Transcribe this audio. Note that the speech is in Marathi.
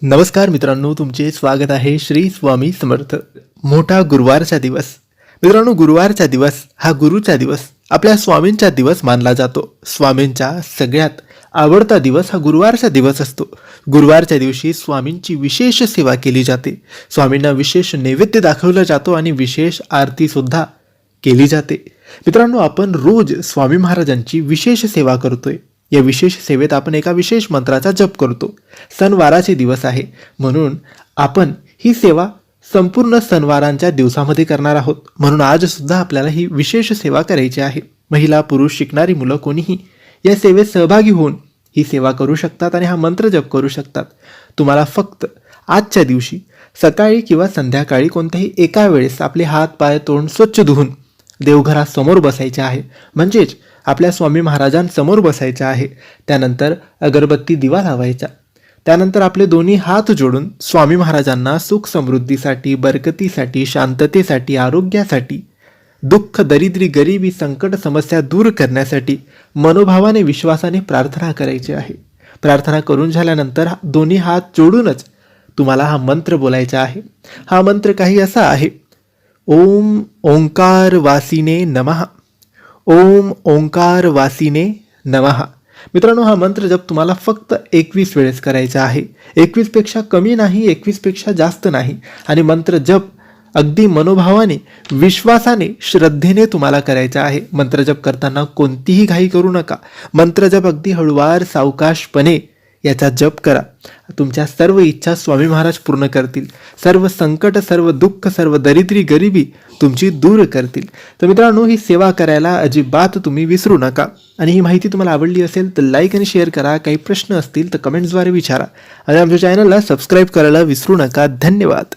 नमस्कार मित्रांनो, तुमचे स्वागत आहे श्री स्वामी समर्थ. मोठा गुरुवारचा दिवस. मित्रांनो, गुरुवारचा दिवस हा गुरुचा दिवस, आपल्या स्वामींचा दिवस मानला जातो. स्वामींचा सगळ्यात आवडता दिवस हा गुरुवारचा दिवस असतो. गुरुवारच्या दिवशी स्वामींची विशेष सेवा केली जाते. स्वामींना विशेष नैवेद्य दाखवला जातो आणि विशेष आरती सुद्धा केली जाते. मित्रांनो, आपण रोज स्वामी महाराजांची विशेष सेवा करतोय. या विशेष सेवेत आपण एका विशेष मंत्राचा जप करतो. सणवाराचे दिवस आहे म्हणून आपण ही सेवा संपूर्ण सणवारांच्या दिवसामध्ये करणार आहोत. म्हणून आज सुद्धा आपल्याला ही विशेष सेवा करायची आहे. महिला, पुरुष, शिकणारी मुलं कोणीही या सेवेत सहभागी होऊन ही सेवा करू शकतात आणि हा मंत्र जप करू शकतात. तुम्हाला फक्त आजच्या दिवशी सकाळी किंवा संध्याकाळी कोणत्याही एका वेळेस आपले हात, पाय, तोंड स्वच्छ धुवून देवघरासमोर बसायचे आहे. म्हणजेच आपल्या स्वामी महाराजांसमोर बसायचं आहे. त्यानंतर अगरबत्ती, दिवा लावायचा. त्यानंतर आपले दोन्ही हात जोडून स्वामी महाराजांना सुख समृद्धीसाठी, बरकतीसाठी, शांततेसाठी, आरोग्यासाठी, दुःख, दरिद्री, गरिबी, संकट, समस्या दूर करण्यासाठी मनोभावाने, विश्वासाने प्रार्थना करायची आहे. प्रार्थना करून झाल्यानंतर दोन्ही हात जोडूनच तुम्हाला हा मंत्र बोलायचा आहे. हा मंत्र काही असा आहे: ओम ओंकार वासिने नमः. ओम ओंकार वासिने नमः. मित्रांनो, हा मंत्र जप तुम्हाला फक्त 21 वेळेस करायचा आहे. 21 पेक्षा कमी नाही, 21 पेक्षा जास्त नाही. आणि मंत्र जप अगदी मनोभावाने, विश्वासाने, श्रद्धेने तुम्हाला करायचा आहे. मंत्र जप करताना कोणतीही घाई करू नका. मंत्र जप अगदी हळूवार, सावकाशपणे याचा जप करा. तुमच्या सर्व इच्छा स्वामी महाराज पूर्ण करतील. सर्व संकट, सर्व दुःख, सर्व दरिद्री, गरिबी तुमची दूर करतील. तर मित्रांनो, ही सेवा करायला अजिबात तुम्ही विसरू नका. आणि ही माहिती तुम्हाला आवडली असेल तर लाईक आणि शेअर करा. काही प्रश्न असतील तर कमेंट्सद्वारे विचारा. आणि आमच्या चॅनलला सबस्क्राईब करायला विसरू नका. धन्यवाद.